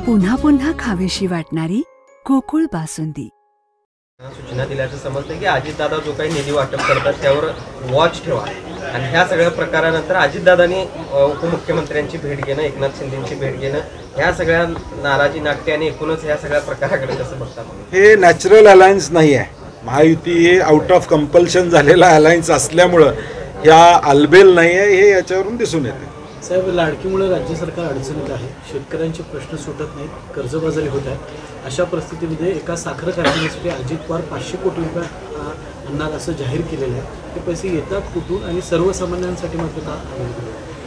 पुन्हा पुन्हा खावीशी वाटणारी गोकुळ बासुंदी। सूचना दिल्याचं समजतं की अजितदादा जो काही निधी वाटप करतात त्यावर वॉच ठेवा आणि ह्या सगळ्या प्रकारानंतर अजितदादांनी उपमुख्यमंत्र्यांची भेट घेणं, एकनाथ शिंदेची भेट घेणं, ह्या सगळ्या नाराजी नाट्य आणि एकूणच ह्या सगळ्या प्रकाराकडे कसं बघता? हे नॅचरल अलायन्स नाही आहे। महायुती हे आउट ऑफ कंपल्शन झालेला अलायन्स असल्यामुळं ह्या आलबेल नाही आहे, हे याच्यावरून दिसून येते। साहेब, लाडकीमुळे राज्य सरकार अडचणीत आहे, शेतकऱ्यांचे प्रश्न सुटत नाहीत, कर्जबाजारी होत आहे। अशा परिस्थितीमध्ये एका साखर कारखान्यासाठी अजित पवार 500 कोटी रुपये आणणार असं जाहीर केलेलं आहे। ते पैसे येतात कुठून आणि सर्वसामान्यांसाठी मात्र का?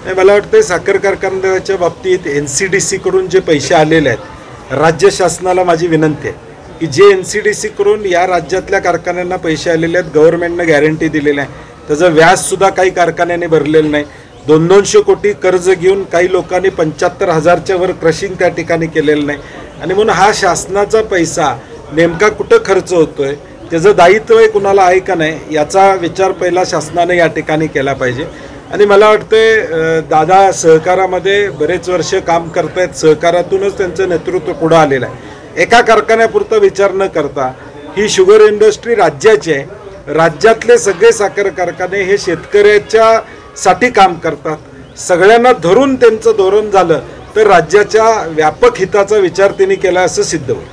नाही, मला वाटतं साखर कारखान्याच्या बाबतीत NCDC कडून जे पैसे आलेले आहेत, राज्य शासनाला माझी विनंती आहे की जे NCDC कडून या राज्यातल्या कारखान्यांना पैसे आलेले आहेत, गव्हर्नमेंटनं गॅरंटी दिलेलं आहे, त्याचं व्याजसुद्धा काही कारखान्याने भरलेलं नाही। 200 कोटी कर्ज घेऊन काही लोकांनी 75,000च्या वर क्रशिंग त्या ठिकाणी केलेलं नाही आणि म्हणून हा शासनाचा पैसा नेमका कुठं खर्च होतोय, त्याचं दायित्व कुणाला आहे का नाही याचा विचार पहिला शासनाने या ठिकाणी केला पाहिजे। आणि मला वाटतं दादा सहकारामध्ये बरेच वर्ष काम करतायत, सहकारातूनच त्यांचं नेतृत्व पुढं आलेलं आहे। एका कारखान्यापुरता विचार न करता ही शुगर इंडस्ट्री राज्याची आहे, राज्यातले सगळे साखर कारखाने हे शेतकऱ्याच्या साठी काम करतात। सगळ्यांना धरून त्यांचं धोरण झालं तर राज्याच्या व्यापक हिताचा विचार त्यांनी केला असं सिद्ध होईल।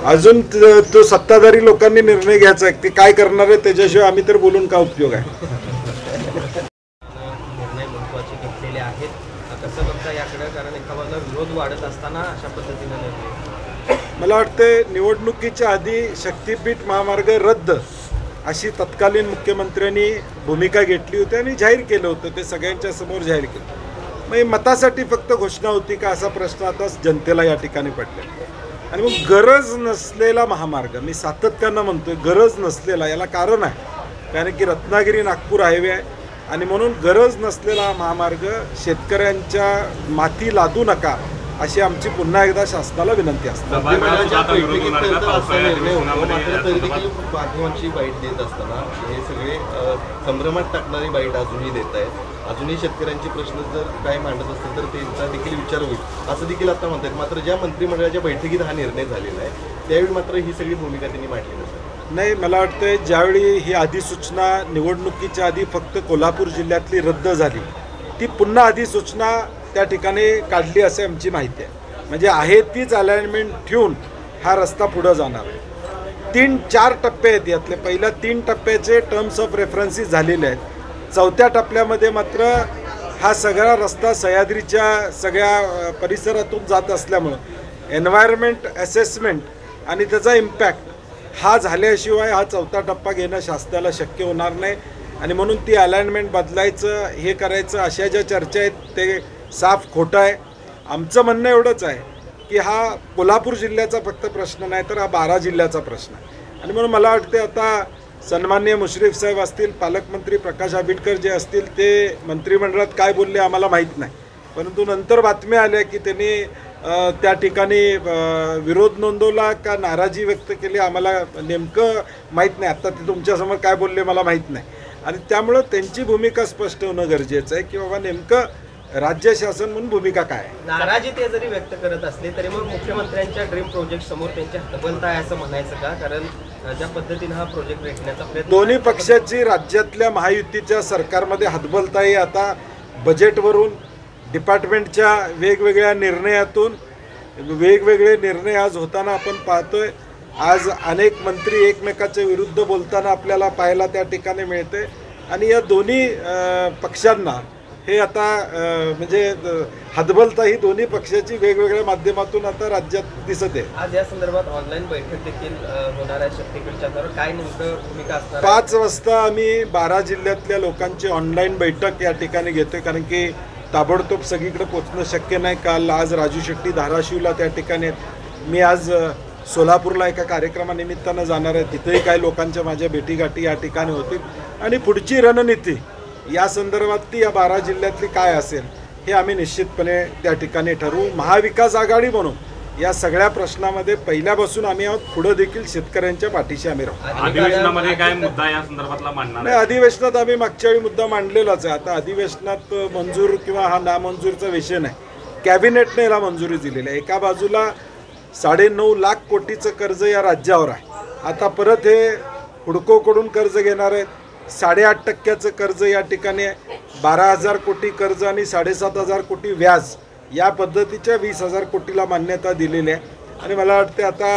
अजून तो सत्ताधारी लोकांनी निर्णय घ्यायचा आहे, ते काय करणार आहे त्याच्याशिवाय आम्ही तर बोलून काय उपयोग आहे? निर्णय महत्त्वाचे घेतलेले आहेत, कसं बघता याकडे? कारण एका बाजूला विरोध वाढत असताना अशा पद्धतीनं निर्णय, मला वाटतं निवडणुकीच्या आधी शक्तीपीठ महामार्ग रद्द अशी तत्कालीन मुख्यमंत्र्यांनी भूमिका घेतली होती आणि जाहीर केलं होतं, ते सगळ्यांच्या समोर जाहीर केलं। मग मतासाठी फक्त घोषणा होती का असा प्रश्न आता जनतेला या ठिकाणी पडलेला। आणि मग गरज नसलेला महामार्ग, मी सातत्यानं म्हणतोय गरज नसलेला, याला कारण आहे कारण की रत्नागिरी नागपूर हायवे आहे आणि म्हणून गरज नसलेला महामार्ग शेतकऱ्यांच्या माथी लादू नका अशी आमची पुन्हा एकदा शासनाला विनंती असते। माध्यमांची बाईट देत असताना हे सगळे संभ्रमात टाकणारी बाईट अजूनही देत आहेत। अजूनही शेतकऱ्यांचे प्रश्न जर काय मांडत असतील तर त्यांचा देखील विचार होईल असं देखील आता म्हणतात। मात्र ज्या मंत्रिमंडळाच्या बैठकीत हा निर्णय झालेला आहे त्यावेळी मात्र ही सगळी भूमिका त्यांनी मांडली नाही। मला वाटतं ज्यावेळी ही अधिसूचना निवडणुकीच्या आधी फक्त कोल्हापूर जिल्ह्यातली रद्द झाली, ती पुन्हा अधिसूचना त्या ठिकाणी काढली असे आमची माहिती आहे। म्हणजे आहे तीच अलाइनमेंट ठेवून हा रस्ता पुढं जाणार आहे। 3-4 टप्पे आहेत, यातले पहिल्या 3 टप्प्याचे टर्म्स ऑफ रेफरन्सेस झालेले आहेत। 4थ्या टप्प्यामध्ये मात्र हा सगळा रस्ता सह्याद्रीच्या सगळ्या परिसरातून जात असल्यामुळं एन्व्हायरमेंट असेसमेंट आणि त्याचा इम्पॅक्ट हा झाल्याशिवाय हा 4था टप्पा घेणं शासनाला शक्य होणार नाही आणि म्हणून ती अलाइनमेंट बदलायचं हे करायचं अशा ज्या चर्चा आहेत ते साफ खोटं आहे। आमचं म्हणणं एवढंच आहे की हा कोल्हापूर जिल्ह्याचा फक्त प्रश्न नाही तर हा 12 जिल्ह्याचा प्रश्न आहे आणि म्हणून मला वाटते आता सन्माननीय मुश्रीफ साहेब असतील, पालकमंत्री प्रकाश आंबेडकर जे असतील ते मंत्रिमंडळात काय बोलले आम्हाला माहीत नाही, परंतु नंतर बातम्या आल्या की त्यांनी त्या ठिकाणी विरोध नोंदवला का नाराजी व्यक्त केली आम्हाला नेमकं माहीत नाही। आता ते तुमच्यासमोर काय बोलले मला माहीत नाही आणि त्यामुळं त्यांची भूमिका स्पष्ट होणं गरजेचं आहे की बाबा नेमकं राज्य शासन म्हणून भूमिका काय आहे। नाराजी ते जरी व्यक्त करत असले तरी मग मुख्यमंत्र्यांच्या ड्रीम प्रोजेक्ट समोर त्यांची हतबलता आहे असं म्हणायचं का? कारण ज्या पद्धतीने हा प्रोजेक्ट रेटण्याचा प्रयत्न दोन्ही पक्षाची राज्यातल्या महायुतीच्या सरकारमध्ये हतबलता आहे। आता बजेटवरून डिपार्टमेंटच्या वेगवेगळ्या निर्णयातून वेगवेगळे निर्णय आज होताना आपण पाहतोय। आज अनेक मंत्री एकमेकाच्या विरुद्ध बोलताना आपल्याला पाहायला त्या ठिकाणी मिळते आणि या दोन्ही पक्षांना हे आता म्हणजे हतबलता ही दोन्ही पक्षाची वेगवेगळ्या माध्यमातून आता राज्यात दिसत आहे। आज या संदर्भात ऑनलाईन बैठक देखील होणार आहे शक्तीपीठच्या, तर काय नेमकं भूमिका असणार? 5 वाजता आम्ही 12 जिल्ह्यातल्या लोकांची ऑनलाईन बैठक या ठिकाणी घेतोय कारण की ताबडतोब सगळीकडे पोचणं शक्य नाही। काल आज राजू शेट्टी धाराशिवला त्या ठिकाणी आहेत, मी आज सोलापूरला एका कार्यक्रमानिमित्तानं जाणार आहे, तिथेही काही लोकांच्या माझ्या भेटीगाठी या ठिकाणी होतील आणि पुढची रणनीती या संदर्भात ती या 12 जिल्ह्यातली काय असेल हे आम्ही निश्चितपणे त्या ठिकाणी ठरवू। महाविकास आघाडी म्हणून या सगळ्या प्रश्नामध्ये पहिल्यापासून आम्ही आहोत, पुढे देखील शेतकऱ्यांच्या पाठीशी आम्ही राहू। अधिवेशनामध्ये काय मुद्दा या संदर्भातला मांडणार नाही, अधिवेशनात आम्ही मागच्या वेळी मुद्दा मांडलेलाच आहे। आता अधिवेशनात मंजूर किंवा हा नामंजूरचा विषय नाही, कॅबिनेटने याला मंजुरी दिलेली आहे. एका बाजूला 9.5 लाख कोटीचं कर्ज या राज्यावर आहे. आता परत हे हुडकोकडून कर्ज घेणार आहेत. 8.5% कर्ज या ठिकाणी आहे. 12,000 कोटी कर्ज आणि 7,500 कोटी व्याज या पद्धतीच्या 20,000 कोटीला मान्यता दिलेली आहे. आणि मला वाटते आता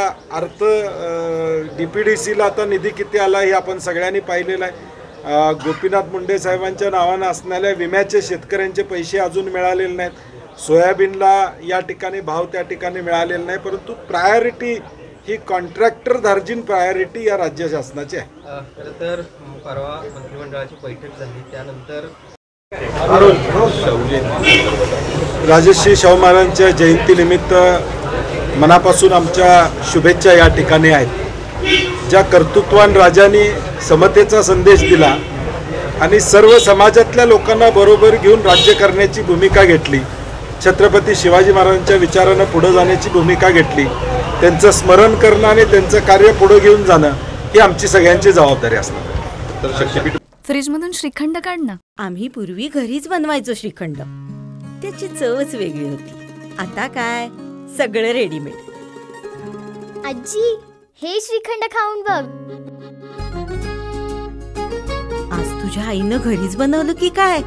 DPDCला आता निधी किती आला हे आपण सगळ्यांनी पाहिलेलं आहे. गोपीनाथ मुंडे साहेबांच्या नावानं असणाऱ्या विम्याचे शेतकऱ्यांचे पैसे अजून मिळालेले नाहीत. सोयाबीनला या ठिकाणी भाव त्या ठिकाणी मिळालेला नाही. परंतु प्रायोरिटी ही कॉन्ट्रॅक्टर धार्जिन प्रायोरिटी या राज्य शासनाची आहे. खरं तर परवा मंत्रिमंडळाची बैठक झाली त्यानंतर राजश्री शाहू महाराजांच्या जयंतीनिमित्त मनापासून आमच्या शुभेच्छा या ठिकाणी आहेत. ज्या कर्तृत्वान राजांनी समतेचा संदेश दिला आणि सर्व समाजातल्या लोकांना बरोबर घेऊन राज्य करण्याची भूमिका घेतली, छत्रपती शिवाजी महाराजांच्या विचारानं पुढे जाण्याची भूमिका घेतली, त्यांचं स्मरण करणं आणि त्यांचं कार्य पुढे घेऊन जाणं ही आमची सगळ्यांची जबाबदारी असणार. तर शक्तीपीठ फ्रीजमधून श्रीखंड काढ ना. आम्ही पूर्वी घरीच बनवायचो श्रीखंड, त्याची चवच वेगळी होती. आता काय सगळं रेडीमेड. आजी हे श्रीखंड खाऊन बघ. आज तुझ्या आईनं घरीच बनवलं की काय?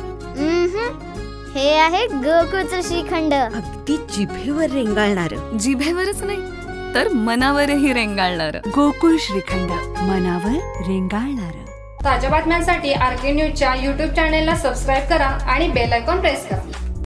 हे आहे गोकुळचं श्रीखंड. अगदी जिभेवर रेंगाळणार. जिभेवरच नाही तर मनावरही रेंगाळणार. गोकुळ श्रीखंड, मनावर रेंगाळणार. ताज्या बातम्यांसाठी RK न्यूजच्या YouTube चॅनेलला सबस्क्राईब करा आणि बेल आयकॉन प्रेस करा.